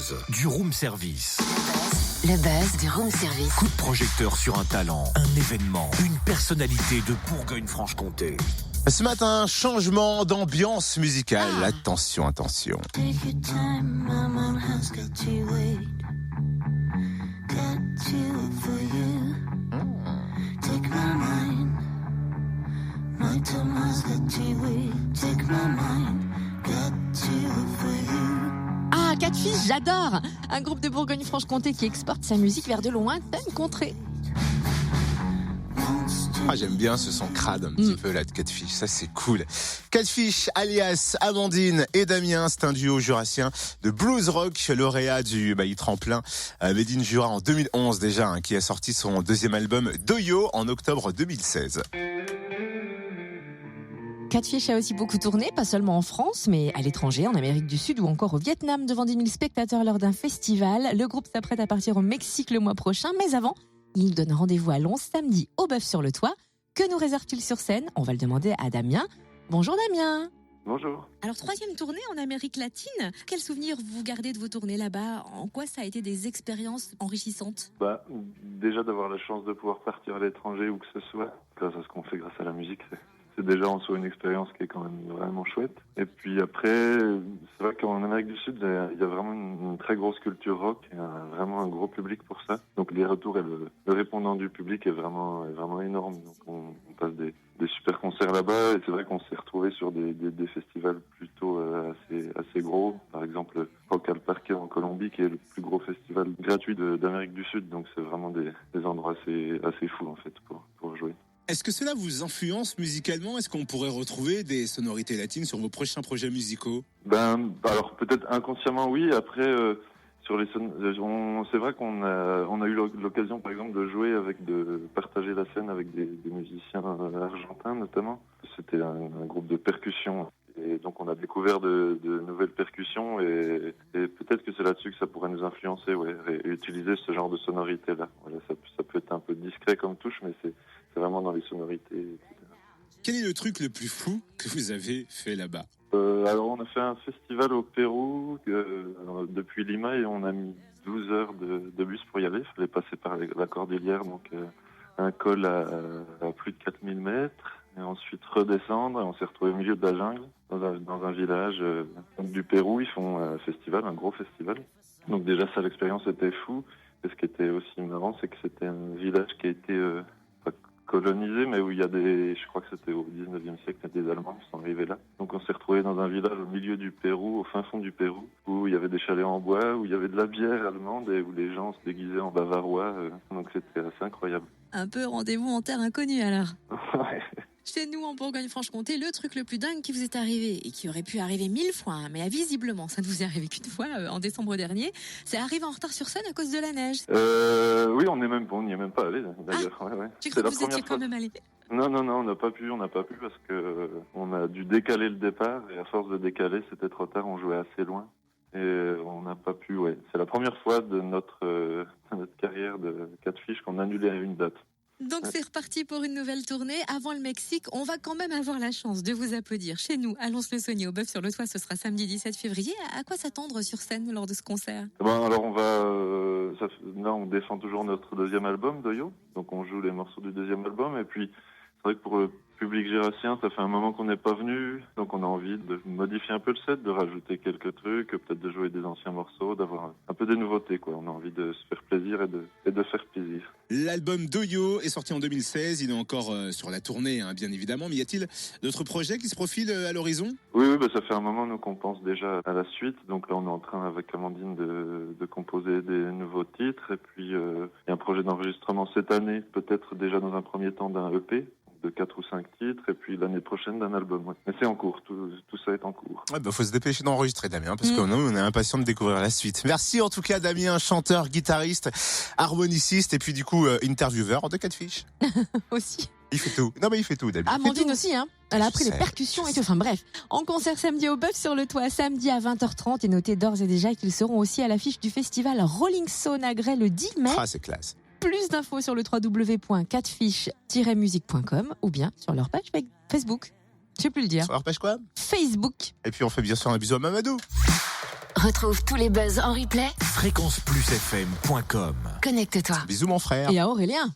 buzz du room service. Le buzz du room service. Coup de projecteur sur un talent, un événement, une personnalité de Bourgogne-Franche-Comté. Ce matin, changement d'ambiance musicale. Attention, attention. Take your time, my mom has got to wait. Got to for you. Take my mind. My time has got to wait. Take my mind. Got to for you. Ah, Catfish, j'adore! Un groupe de Bourgogne-Franche-Comté qui exporte sa musique vers de lointaines contrées. Ah, j'aime bien ce son crade un petit peu là de Catfish, ça c'est cool. Catfish alias Amandine et Damien, c'est un duo jurassien de blues rock, lauréat du tremplin Made in Jura en 2011 déjà, qui a sorti son deuxième album Doyo en octobre 2016. Catfish a aussi beaucoup tourné, pas seulement en France, mais à l'étranger, en Amérique du Sud ou encore au Vietnam, devant 10 000 spectateurs lors d'un festival. Le groupe s'apprête à partir au Mexique le mois prochain, mais avant, il donne rendez-vous à Lons samedi au Bœuf sur le Toit. Que nous réserve-t-il sur scène? On va le demander à Damien. Bonjour Damien. Bonjour. Alors, 3e tournée en Amérique latine. Quels souvenirs vous gardez de vos tournées là-bas? En quoi ça a été des expériences enrichissantes? Déjà d'avoir la chance de pouvoir partir à l'étranger où que ce soit, grâce à ce qu'on fait grâce à la musique, c'est déjà en soi une expérience qui est quand même vraiment chouette. Et puis après, c'est vrai qu'en Amérique du Sud, il y a vraiment une très grosse culture rock, et vraiment un gros public pour ça. Donc les retours et le répondant du public est vraiment énorme. Donc on passe des super concerts là-bas, et c'est vrai qu'on s'est retrouvés sur des festivals plutôt assez gros. Par exemple, Rock al Parque en Colombie, qui est le plus gros festival gratuit d'Amérique du Sud. Donc c'est vraiment des endroits assez fous en fait pour jouer. Est-ce que cela vous influence musicalement? Est-ce qu'on pourrait retrouver des sonorités latines sur vos prochains projets musicaux? Alors peut-être inconsciemment oui. Après sur les c'est vrai qu'on a eu l'occasion par exemple de partager la scène avec des musiciens argentins notamment. C'était un groupe de percussion. Et donc on a découvert de nouvelles percussions et peut-être que c'est là-dessus que ça pourrait nous influencer, et utiliser ce genre de sonorité là. Voilà, ça peut être un peu discret comme touche, mais c'est vraiment dans les sonorités, etc. Quel est le truc le plus fou que vous avez fait là-bas? Alors on a fait un festival au Pérou depuis Lima, et on a mis 12 heures de bus pour y aller. Il fallait passer par la cordillère, donc un col à plus de 4000 mètres. Et ensuite redescendre, et on s'est retrouvé au milieu de la jungle, dans un village du Pérou. Ils font un gros festival. Donc déjà ça, l'expérience était fou. Et ce qui était aussi marrant, c'est que c'était un village qui a été pas colonisé, mais où il y a je crois que c'était au 19e siècle, des Allemands qui sont arrivés là. Donc on s'est retrouvé dans un village au milieu du Pérou, au fin fond du Pérou, où il y avait des chalets en bois, où il y avait de la bière allemande et où les gens se déguisaient en bavarois. Donc c'était assez incroyable. Un peu rendez-vous en terre inconnue alors. Ouais. Chez nous, en Bourgogne-Franche-Comté, le truc le plus dingue qui vous est arrivé, et qui aurait pu arriver 1000 fois, mais visiblement, ça ne vous est arrivé qu'une fois, en décembre dernier, c'est arriver en retard sur scène à cause de la neige. Oui, on n'y est même pas allé, d'ailleurs. Ouais. J'ai cru que vous étiez quand même allé. Non, on n'a pas pu parce que on a dû décaler le départ, et à force de décaler, c'était trop tard, on jouait assez loin. Et on n'a pas pu, C'est la première fois de notre carrière de Catfish qu'on annulait une date. Donc c'est reparti pour une nouvelle tournée. Avant le Mexique, on va quand même avoir la chance de vous applaudir chez nous, à Lons-le-Saunier, au Bœuf sur le Toit. Ce sera samedi 17 février. À quoi s'attendre sur scène lors de ce concert? Alors on va... là, on défend toujours notre deuxième album, Doyo. Donc on joue les morceaux du deuxième album. Et puis, c'est vrai que pour le public jurassien, ça fait un moment qu'on n'est pas venu. Donc on a envie de modifier un peu le set, de rajouter quelques trucs, peut-être de jouer des anciens morceaux, d'avoir un peu des nouveautés, On a envie de se faire plaisir et de faire plaisir. L'album Doyo est sorti en 2016, il est encore sur la tournée, bien évidemment, mais y a-t-il d'autres projets qui se profilent à l'horizon? Oui, ça fait un moment nous qu'on pense déjà à la suite. Donc là on est en train avec Amandine de composer des nouveaux titres, et puis il y a un projet d'enregistrement cette année, peut-être déjà dans un premier temps d'un EP de 4 ou 5 titres, et puis l'année prochaine d'un album. Mais c'est en cours, tout ça est en cours. Faut se dépêcher d'enregistrer, Damien, parce que nous, on est impatients de découvrir la suite. Merci en tout cas, Damien, chanteur, guitariste, harmoniciste, et puis du coup, intervieweur de Catfish. Aussi. Il fait tout. Non, mais il fait tout, Damien. Amandine aussi, Elle a appris les percussions et tout. Enfin bref. En concert samedi au Bœuf sur le Toit, samedi à 20h30, et notez d'ores et déjà qu'ils seront aussi à l'affiche du festival Rolling Stone à Grès le 10 mai. Ah, c'est classe. Plus d'infos sur le www.catfish-musique.com ou bien sur leur page Facebook. Je sais plus le dire. Sur leur page quoi? Facebook. Et puis on fait bien sûr un bisou à Mamadou. Retrouve tous les buzz en replay. fréquenceplusfm.com. Connecte-toi. Bisous mon frère. Et à Aurélien.